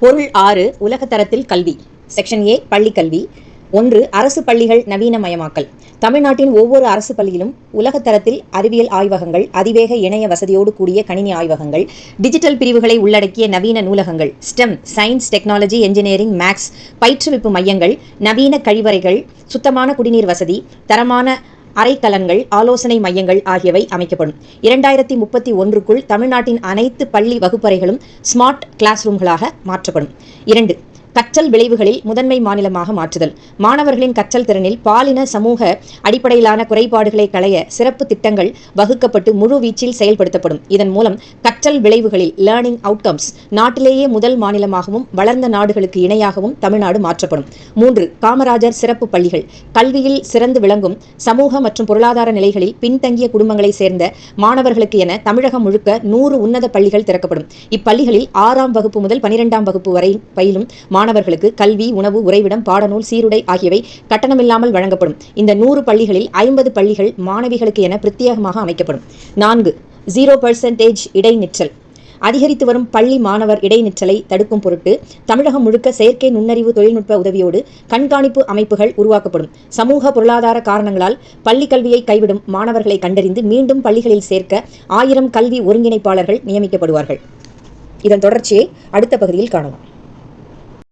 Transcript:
பொருள் 6 உலகத்தரத்தில் கல்வி. Section A பள்ளிக்கல்வி. 1. அரசு பள்ளிகள் நவீனமயமாக்கல். தமிழ்நாட்டின் ஒவ்வொரு அரசு பள்ளியிலும் உலகத்தரத்தில் அறிவியல் ஆய்வகங்கள், அதிவேக இணைய வசதியோடு கூடிய கணினி ஆய்வகங்கள், டிஜிட்டல் பிரிவுகளை உள்ளடக்கிய நவீன நூலகங்கள், STEM science, technology, engineering, maths பயிற்றுவிப்பு மையங்கள், நவீன கழிவறைகள், சுத்தமான குடிநீர் வசதி, தரமான அறைக்கலன்கள், ஆலோசனை மையங்கள் ஆகியவை அமைக்கப்படும். 2031க்குள் தமிழ்நாட்டின் அனைத்து பள்ளி வகுப்பறைகளும் ஸ்மார்ட் கிளாஸ் ரூம்களாக மாற்றப்படும். 2. கற்றல் விளைவுகளில் முதன்மை மாநிலமாக மாற்றுதல். மாணவர்களின் கற்றல் திறனில் பாலின சமூக அடிப்படையிலான குறைபாடுகளை களைய சிறப்பு திட்டங்கள் வகுக்கப்பட்டு முழு வீச்சில் செயல்படுத்தப்படும். இதன் மூலம் கற்றல் விளைவுகளில் லேர்னிங் அவுட்கம்ஸ் நாட்டிலேயே முதல் மாநிலமாகவும் வளர்ந்த நாடுகளுக்கு இணையாகவும் தமிழ்நாடு மாற்றப்படும். 3. காமராஜர் சிறப்பு பள்ளிகள். கல்வியில் சிறந்து விளங்கும் சமூக மற்றும் பொருளாதார நிலைகளில் பின்தங்கிய குடும்பங்களை சேர்ந்த மாணவர்களுக்கு என தமிழகம் முழுக்க 100 உன்னத பள்ளிகள் திறக்கப்படும். இப்பள்ளிகளில் 6ஆம் வகுப்பு முதல் 12ஆம் வகுப்பு வரை பயிலும் மாணவர்களுக்கு கல்வி, உணவு, உறைவிடம், பாடநூல், சீருடை ஆகியவை கட்டணமில்லாமல் வழங்கப்படும். இந்த 100 பள்ளிகளில் 50 பள்ளிகள் மாணவிகளுக்கு என பிரத்யேகமாக அமைக்கப்படும். 4. 0% இடைநிற்றல். அதிகரித்து வரும் பள்ளி மாணவர் இடைநிற்றலை தடுக்கும் பொருட்டு தமிழகம் முழுக்க செயற்கை நுண்ணறிவு தொழில்நுட்ப உதவியோடு கண்காணிப்பு அமைப்புகள் உருவாக்கப்படும். சமூக பொருளாதார காரணங்களால் பள்ளி கல்வியை கைவிடும் மாணவர்களை கண்டறிந்து மீண்டும் பள்ளிகளில் சேர்க்க 1000 கல்வி ஒருங்கிணைப்பாளர்கள் நியமிக்கப்படுவார்கள். இதன் தொடர்ச்சியை அடுத்த பகுதியில் காணலாம்.